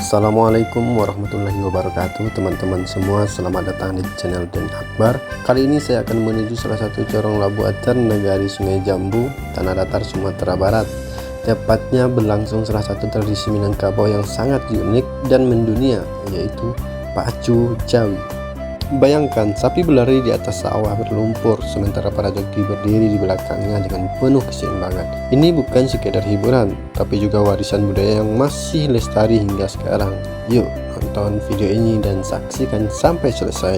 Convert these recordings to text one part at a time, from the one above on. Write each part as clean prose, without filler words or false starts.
Assalamualaikum warahmatullahi wabarakatuh. Teman-teman semua, selamat datang di channel Den Akbar. Kali ini saya akan menuju salah satu corong Labu Acan, Negari Sungai Jambu, Tanah Datar, Sumatera Barat. Tepatnya berlangsung salah satu tradisi Minangkabau yang sangat unik dan mendunia, yaitu pacu jawi. Bayangkan sapi berlari di atas sawah berlumpur, sementara para joki berdiri di belakangnya dengan penuh keseimbangan. Ini bukan sekedar hiburan, tapi juga warisan budaya yang masih lestari hingga sekarang. Yuk nonton video ini dan saksikan sampai selesai.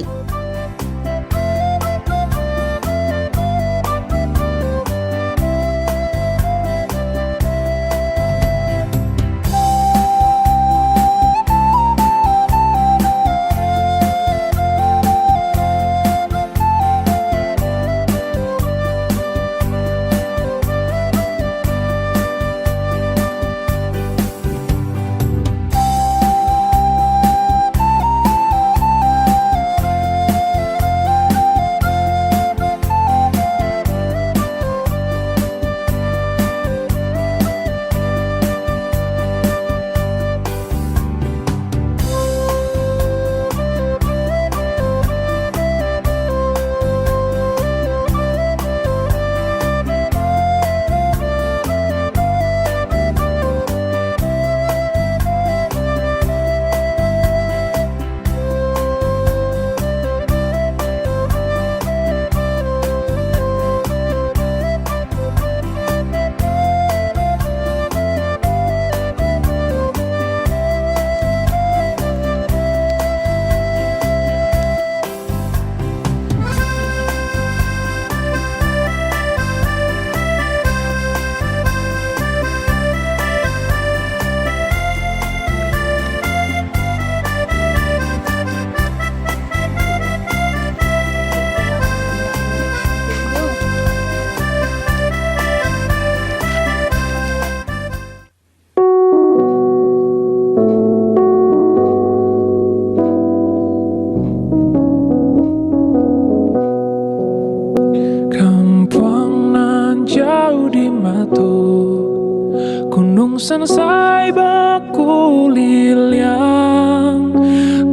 Gunung Sansai bakuliliang,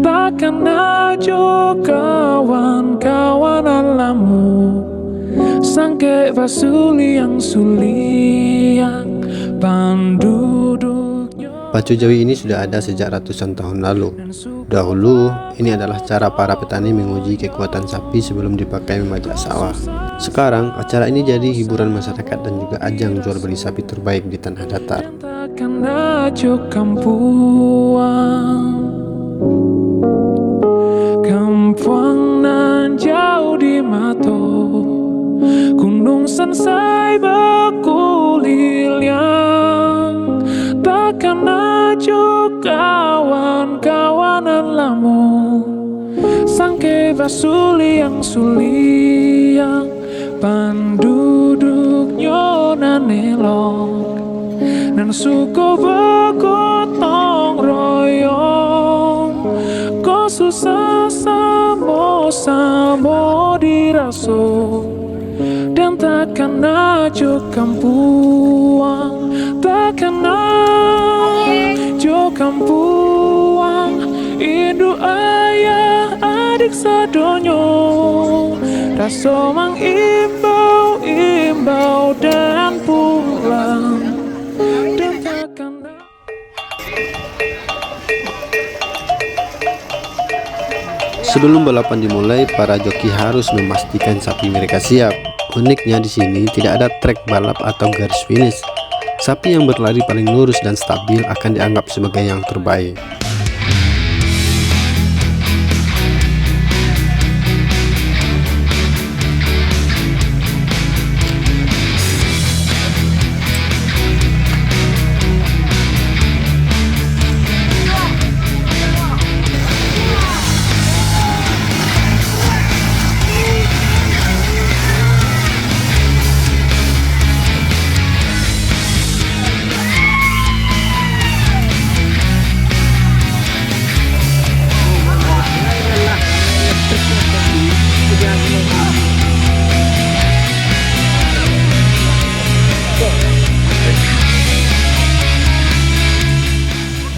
takkan ajo kawan-kawan alamu, sangke basuliang suliang penduduknya. Pacu jawi ini sudah ada sejak ratusan tahun lalu. Dahulu, ini adalah cara para petani menguji kekuatan sapi sebelum dipakai memajak sawah. Sekarang, acara ini jadi hiburan masyarakat dan juga ajang jual beli sapi terbaik di Tanah Datar. Kampuang nan jauh di mato, Gunung Sansai bakuliliang, takkan ajo kawan-kawanan lamu, sangke basuliang suliang penduduknya nanelok, nan suko begotong royong, ko susah samo-samo diraso, dan takkan ajo kampuang, takkan ajo kampuang, induk ayah adik sadonyo, raso mengimbau dan pulang, dan takkan. Sebelum balapan dimulai, para joki harus memastikan sapi mereka siap. Uniknya di sini tidak ada trek balap atau garis finish. Sapi yang berlari paling lurus dan stabil akan dianggap sebagai yang terbaik.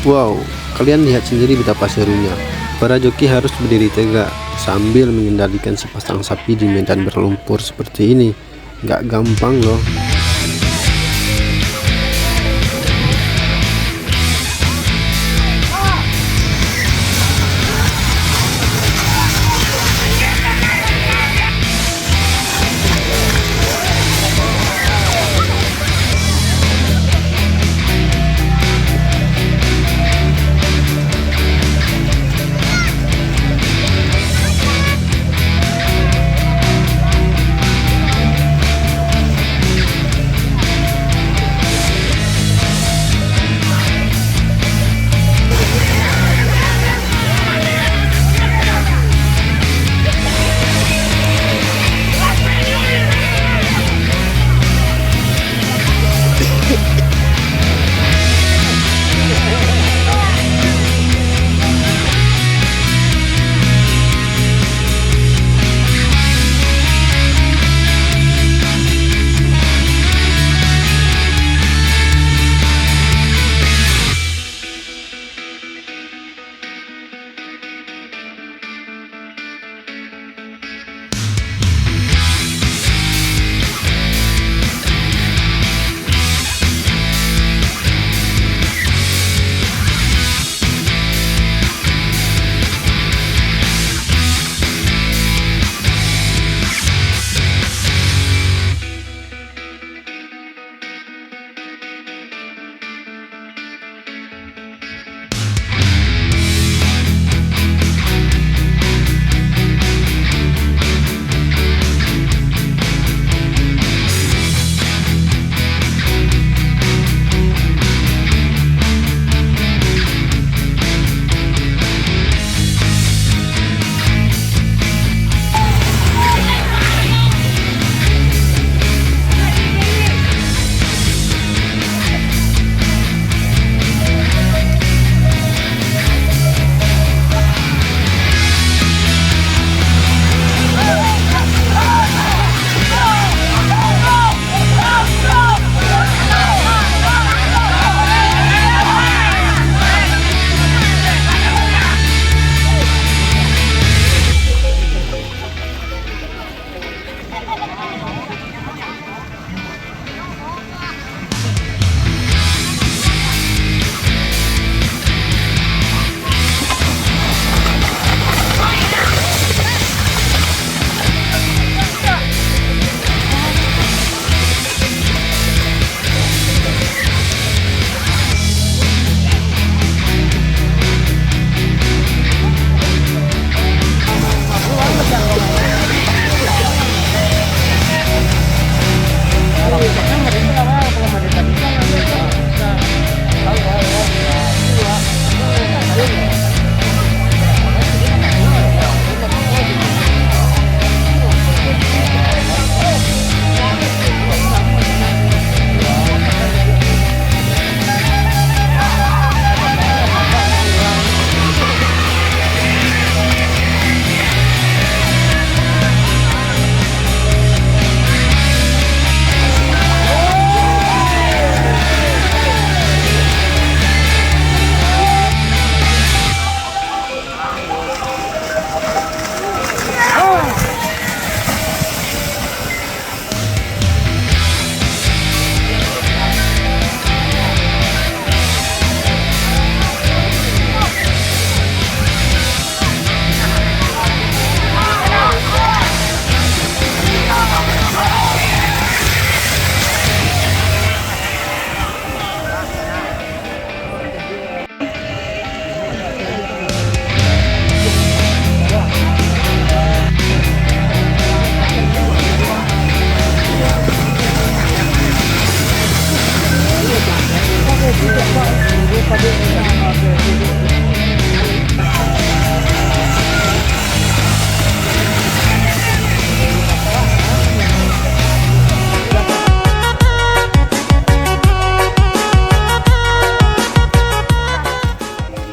Wow, Kalian lihat sendiri betapa serunya. Para joki harus berdiri tegak sambil mengendalikan sepasang sapi di medan berlumpur seperti ini. Nggak gampang loh.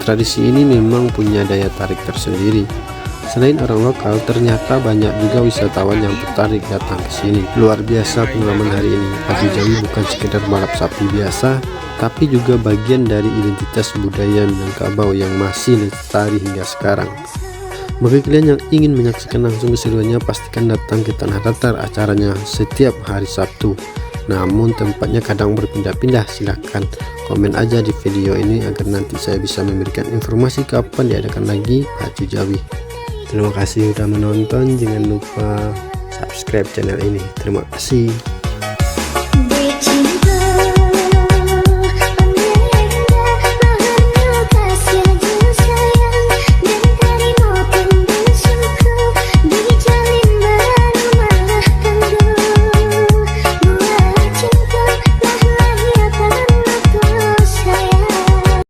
Tradisi ini memang punya daya tarik tersendiri. Selain orang lokal, ternyata banyak juga wisatawan yang tertarik datang ke sini. Luar biasa pengalaman hari ini. Pacu Jawi bukan sekedar balap sapi biasa, tapi juga bagian dari identitas budaya Minangkabau yang masih lestari hingga sekarang. Bagi kalian yang ingin menyaksikan langsung keseruannya, pastikan datang ke Tanah Datar. Acaranya setiap hari Sabtu, namun tempatnya kadang berpindah-pindah. Silahkan komen aja di video ini agar nanti saya bisa memberikan informasi kapan diadakan lagi Pacu Jawi. Terima kasih sudah menonton, jangan lupa subscribe channel ini. Terima kasih.